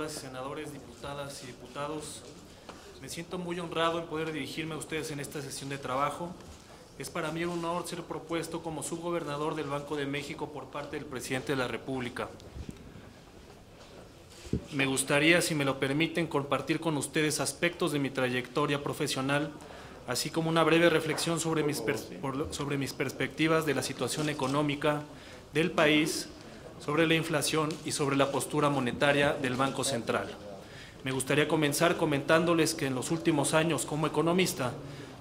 Senadores, diputadas y diputados, me siento muy honrado en poder dirigirme a ustedes en esta sesión de trabajo. Es para mí un honor ser propuesto como subgobernador del Banco de México por parte del presidente de la República. Me gustaría, si me lo permiten, compartir con ustedes aspectos de mi trayectoria profesional, así como una breve reflexión sobre mis perspectivas de la situación económica del país, sobre la inflación y sobre la postura monetaria del Banco Central. Me gustaría comenzar comentándoles que en los últimos años, como economista,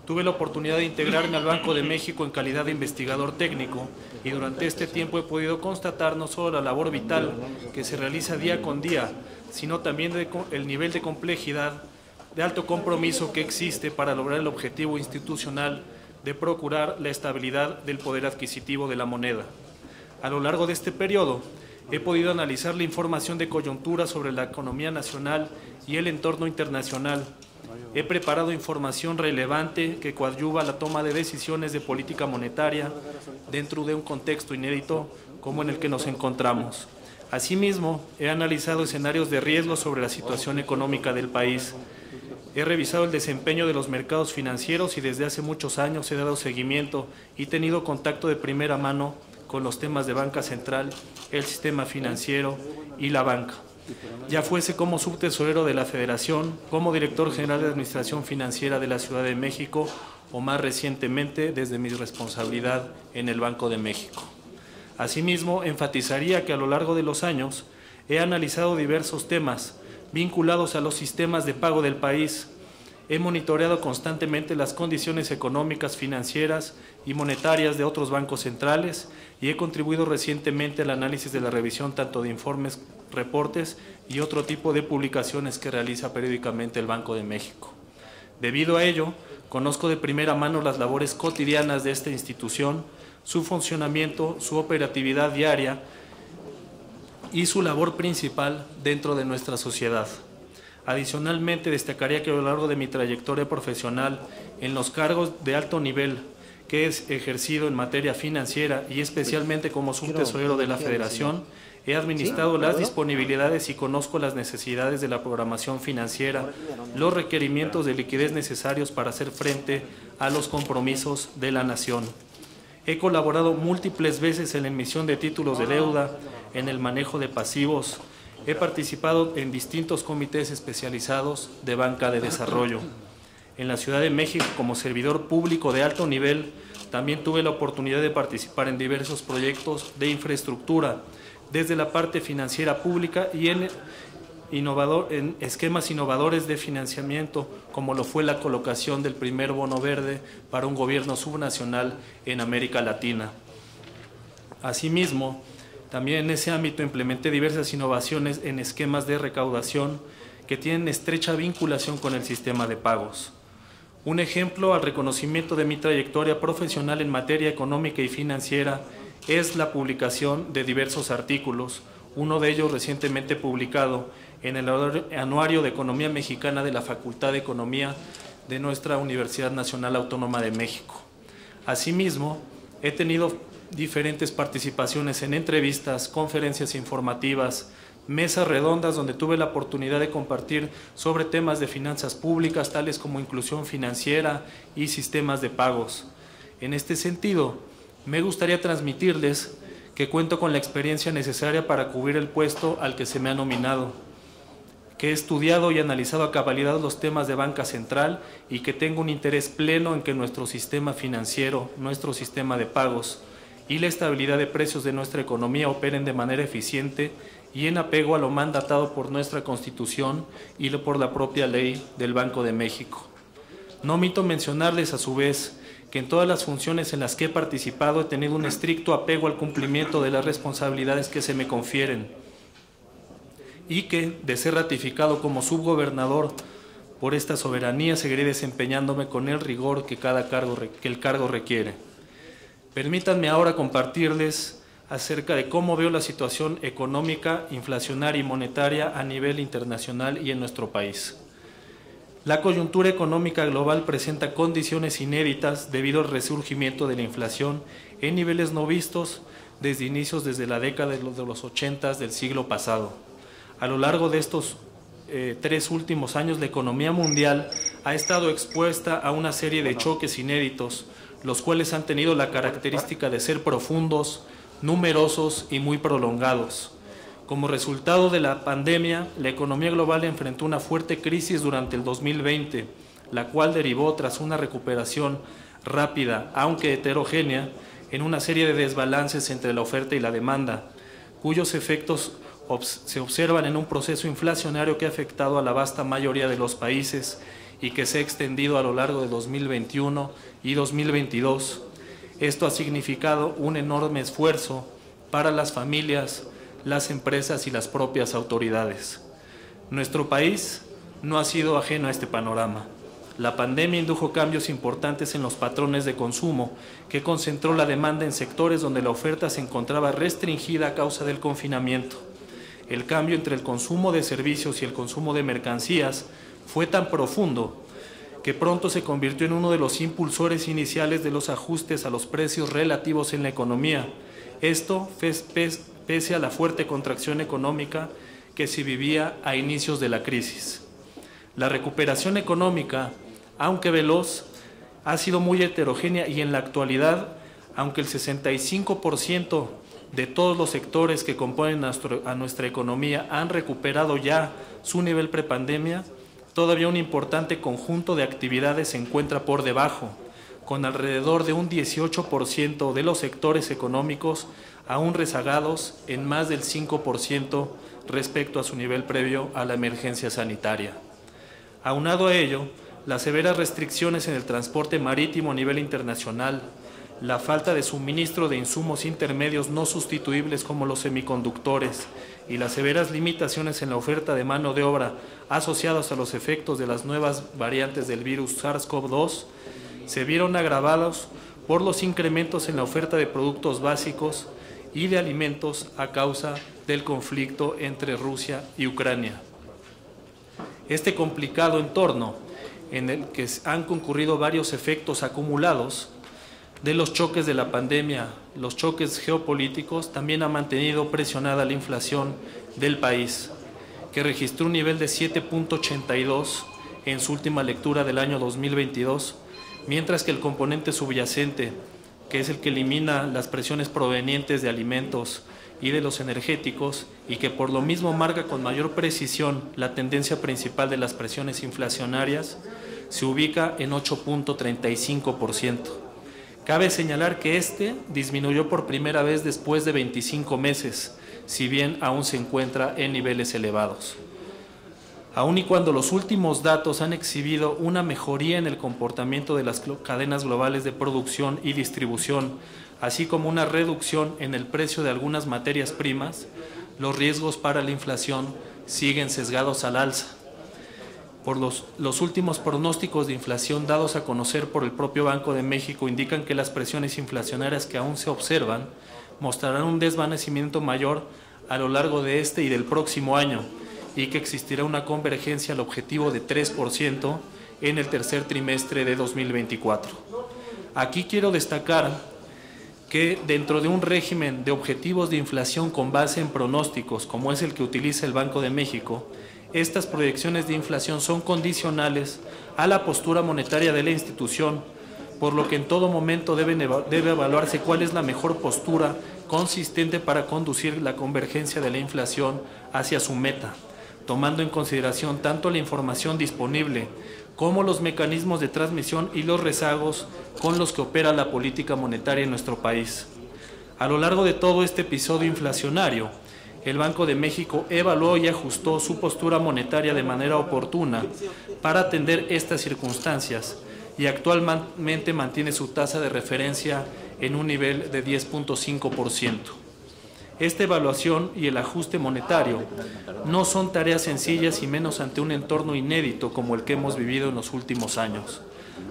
tuve la oportunidad de integrarme al Banco de México en calidad de investigador técnico y durante este tiempo he podido constatar no solo la labor vital que se realiza día con día, sino también el nivel de complejidad, de alto compromiso que existe para lograr el objetivo institucional de procurar la estabilidad del poder adquisitivo de la moneda. A lo largo de este periodo, he podido analizar la información de coyuntura sobre la economía nacional y el entorno internacional. He preparado información relevante que coadyuva la toma de decisiones de política monetaria dentro de un contexto inédito como en el que nos encontramos. Asimismo, he analizado escenarios de riesgo sobre la situación económica del país. He revisado el desempeño de los mercados financieros y desde hace muchos años he dado seguimiento y tenido contacto de primera mano con los temas de banca central, el sistema financiero y la banca, ya fuese como subtesorero de la Federación, como director general de Administración Financiera de la Ciudad de México o más recientemente desde mi responsabilidad en el Banco de México. Asimismo, enfatizaría que a lo largo de los años he analizado diversos temas vinculados a los sistemas de pago del país. He monitoreado constantemente las condiciones económicas, financieras y monetarias de otros bancos centrales y he contribuido recientemente al análisis de la revisión tanto de informes, reportes y otro tipo de publicaciones que realiza periódicamente el Banco de México. Debido a ello, conozco de primera mano las labores cotidianas de esta institución, su funcionamiento, su operatividad diaria y su labor principal dentro de nuestra sociedad. Adicionalmente, destacaría que a lo largo de mi trayectoria profesional en los cargos de alto nivel que he ejercido en materia financiera y especialmente como subtesorero de la Federación, he administrado las disponibilidades y conozco las necesidades de la programación financiera, los requerimientos de liquidez necesarios para hacer frente a los compromisos de la nación. He colaborado múltiples veces en la emisión de títulos de deuda, en el manejo de pasivos. He participado en distintos comités especializados de banca de desarrollo. En la Ciudad de México, como servidor público de alto nivel, también tuve la oportunidad de participar en diversos proyectos de infraestructura, desde la parte financiera pública y en esquemas innovadores de financiamiento, como lo fue la colocación del primer bono verde para un gobierno subnacional en América Latina. Asimismo, también en ese ámbito implementé diversas innovaciones en esquemas de recaudación que tienen estrecha vinculación con el sistema de pagos. Un ejemplo al reconocimiento de mi trayectoria profesional en materia económica y financiera es la publicación de diversos artículos, uno de ellos recientemente publicado en el Anuario de Economía Mexicana de la Facultad de Economía de nuestra Universidad Nacional Autónoma de México. Asimismo, he tenido diferentes participaciones en entrevistas, conferencias informativas, mesas redondas donde tuve la oportunidad de compartir sobre temas de finanzas públicas, tales como inclusión financiera y sistemas de pagos. En este sentido, me gustaría transmitirles que cuento con la experiencia necesaria para cubrir el puesto al que se me ha nominado, que he estudiado y analizado a cabalidad los temas de banca central y que tengo un interés pleno en que nuestro sistema financiero, nuestro sistema de pagos y la estabilidad de precios de nuestra economía operen de manera eficiente y en apego a lo mandatado por nuestra Constitución y por la propia ley del Banco de México. No omito mencionarles a su vez que en todas las funciones en las que he participado he tenido un estricto apego al cumplimiento de las responsabilidades que se me confieren y que, de ser ratificado como subgobernador por esta soberanía, seguiré desempeñándome con el rigor que el cargo requiere. Permítanme ahora compartirles acerca de cómo veo la situación económica, inflacionaria y monetaria a nivel internacional y en nuestro país. La coyuntura económica global presenta condiciones inéditas debido al resurgimiento de la inflación en niveles no vistos desde la década de los 80 del siglo pasado. A lo largo de estos tres últimos años la economía mundial ha estado expuesta a una serie de choques inéditos, los cuales han tenido la característica de ser profundos, numerosos y muy prolongados. Como resultado de la pandemia, la economía global enfrentó una fuerte crisis durante el 2020, la cual derivó, tras una recuperación rápida, aunque heterogénea, en una serie de desbalances entre la oferta y la demanda, cuyos efectos se observan en un proceso inflacionario que ha afectado a la vasta mayoría de los países y que se ha extendido a lo largo de 2021 y 2022. Esto ha significado un enorme esfuerzo para las familias, las empresas y las propias autoridades. Nuestro país no ha sido ajeno a este panorama. La pandemia indujo cambios importantes en los patrones de consumo, que concentró la demanda en sectores donde la oferta se encontraba restringida a causa del confinamiento. El cambio entre el consumo de servicios y el consumo de mercancías fue tan profundo que pronto se convirtió en uno de los impulsores iniciales de los ajustes a los precios relativos en la economía. Esto pese a la fuerte contracción económica que se vivía a inicios de la crisis. La recuperación económica, aunque veloz, ha sido muy heterogénea y en la actualidad, aunque el 65% de todos los sectores que componen a nuestra economía han recuperado ya su nivel prepandemia, todavía un importante conjunto de actividades se encuentra por debajo, con alrededor de un 18% de los sectores económicos aún rezagados en más del 5% respecto a su nivel previo a la emergencia sanitaria. Aunado a ello, las severas restricciones en el transporte marítimo a nivel internacional, la falta de suministro de insumos intermedios no sustituibles como los semiconductores y las severas limitaciones en la oferta de mano de obra asociadas a los efectos de las nuevas variantes del virus SARS-CoV-2 se vieron agravados por los incrementos en la oferta de productos básicos y de alimentos a causa del conflicto entre Rusia y Ucrania. Este complicado entorno, en el que han concurrido varios efectos acumulados de los choques de la pandemia, los choques geopolíticos, también ha mantenido presionada la inflación del país, que registró un nivel de 7.82 en su última lectura del año 2022, mientras que el componente subyacente, que es el que elimina las presiones provenientes de alimentos y de los energéticos, y que por lo mismo marca con mayor precisión la tendencia principal de las presiones inflacionarias, se ubica en 8.35%. Cabe señalar que este disminuyó por primera vez después de 25 meses, si bien aún se encuentra en niveles elevados. Aun y cuando los últimos datos han exhibido una mejoría en el comportamiento de las cadenas globales de producción y distribución, así como una reducción en el precio de algunas materias primas, los riesgos para la inflación siguen sesgados al alza. Por los últimos pronósticos de inflación dados a conocer por el propio Banco de México indican que las presiones inflacionarias que aún se observan mostrarán un desvanecimiento mayor a lo largo de este y del próximo año, y que existirá una convergencia al objetivo de 3% en el tercer trimestre de 2024. Aquí quiero destacar que dentro de un régimen de objetivos de inflación con base en pronósticos, como es el que utiliza el Banco de México, estas proyecciones de inflación son condicionales a la postura monetaria de la institución, por lo que en todo momento debe evaluarse cuál es la mejor postura consistente para conducir la convergencia de la inflación hacia su meta, tomando en consideración tanto la información disponible como los mecanismos de transmisión y los rezagos con los que opera la política monetaria en nuestro país. A lo largo de todo este episodio inflacionario, el Banco de México evaluó y ajustó su postura monetaria de manera oportuna para atender estas circunstancias y actualmente mantiene su tasa de referencia en un nivel de 10.5%. Esta evaluación y el ajuste monetario no son tareas sencillas y menos ante un entorno inédito como el que hemos vivido en los últimos años.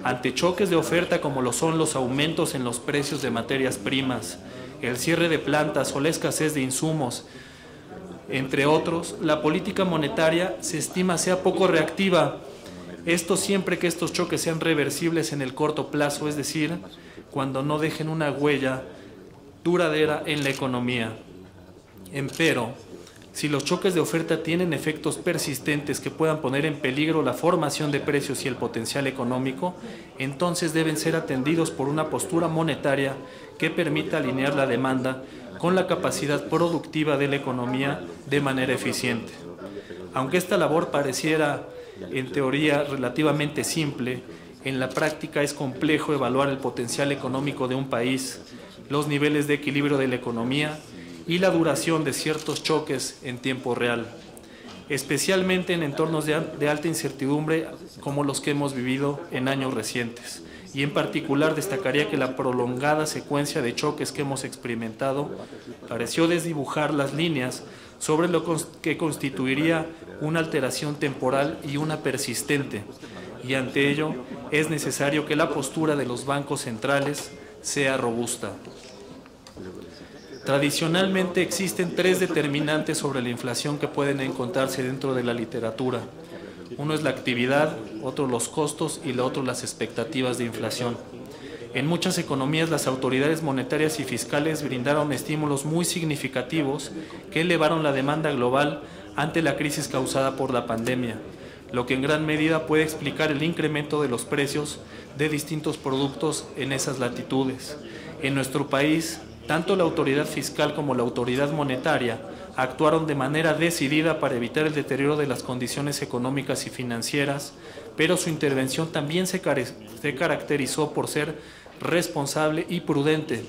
Ante choques de oferta como lo son los aumentos en los precios de materias primas, el cierre de plantas o la escasez de insumos, entre otros, la política monetaria se estima sea poco reactiva. Esto siempre que estos choques sean reversibles en el corto plazo, es decir, cuando no dejen una huella duradera en la economía. Empero, Si los choques de oferta tienen efectos persistentes que puedan poner en peligro la formación de precios y el potencial económico, entonces deben ser atendidos por una postura monetaria que permita alinear la demanda con la capacidad productiva de la economía de manera eficiente. Aunque esta labor pareciera, en teoría, relativamente simple, en la práctica es complejo evaluar el potencial económico de un país, los niveles de equilibrio de la economía y la duración de ciertos choques en tiempo real, especialmente en entornos de alta incertidumbre como los que hemos vivido en años recientes. Y en particular destacaría que la prolongada secuencia de choques que hemos experimentado pareció desdibujar las líneas sobre lo que constituiría una alteración temporal y una persistente, y ante ello es necesario que la postura de los bancos centrales sea robusta. Tradicionalmente existen tres determinantes sobre la inflación que pueden encontrarse dentro de la literatura. Uno es la actividad, otro los costos y el otro las expectativas de inflación. En muchas economías las autoridades monetarias y fiscales brindaron estímulos muy significativos que elevaron la demanda global ante la crisis causada por la pandemia, lo que en gran medida puede explicar el incremento de los precios de distintos productos en esas latitudes. En nuestro país, tanto la autoridad fiscal como la autoridad monetaria actuaron de manera decidida para evitar el deterioro de las condiciones económicas y financieras, pero su intervención también se caracterizó por ser responsable y prudente,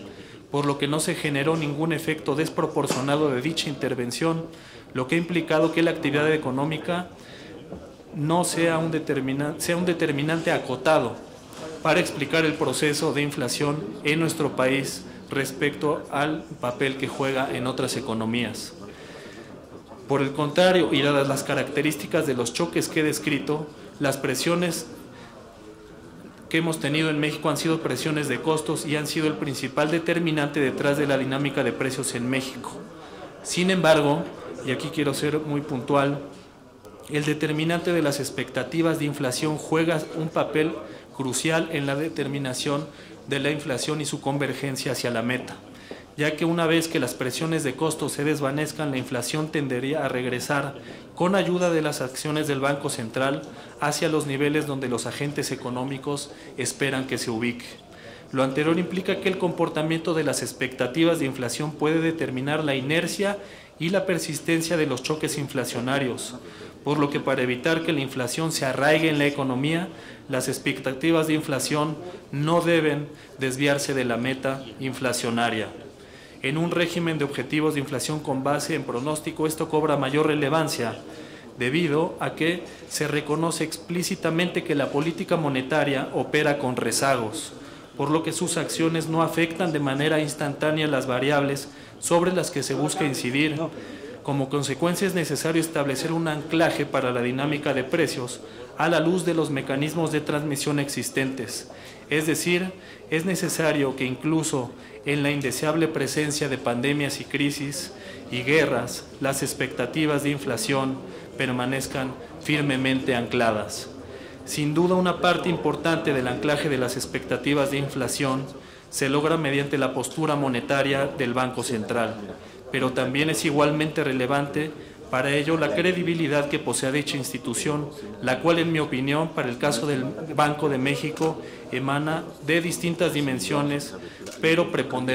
por lo que no se generó ningún efecto desproporcionado de dicha intervención, lo que ha implicado que la actividad económica no sea un determinante acotado para explicar el proceso de inflación en nuestro país respecto al papel que juega en otras economías. Por el contrario, y dadas las características de los choques que he descrito, las presiones que hemos tenido en México han sido presiones de costos y han sido el principal determinante detrás de la dinámica de precios en México. Sin embargo, y aquí quiero ser muy puntual, el determinante de las expectativas de inflación juega un papel crucial en la determinación de la inflación y su convergencia hacia la meta, ya que una vez que las presiones de costos se desvanezcan, la inflación tendería a regresar con ayuda de las acciones del Banco Central hacia los niveles donde los agentes económicos esperan que se ubique. Lo anterior implica que el comportamiento de las expectativas de inflación puede determinar la inercia y la persistencia de los choques inflacionarios, por lo que para evitar que la inflación se arraigue en la economía, las expectativas de inflación no deben desviarse de la meta inflacionaria. En un régimen de objetivos de inflación con base en pronóstico, esto cobra mayor relevancia, debido a que se reconoce explícitamente que la política monetaria opera con rezagos, por lo que sus acciones no afectan de manera instantánea las variables sobre las que se busca incidir. Como consecuencia es necesario establecer un anclaje para la dinámica de precios a la luz de los mecanismos de transmisión existentes. Es decir, es necesario que incluso en la indeseable presencia de pandemias y crisis y guerras, las expectativas de inflación permanezcan firmemente ancladas. Sin duda, una parte importante del anclaje de las expectativas de inflación se logra mediante la postura monetaria del Banco Central, pero también es igualmente relevante para ello la credibilidad que posee dicha institución, la cual, en mi opinión, para el caso del Banco de México, emana de distintas dimensiones, pero preponderante.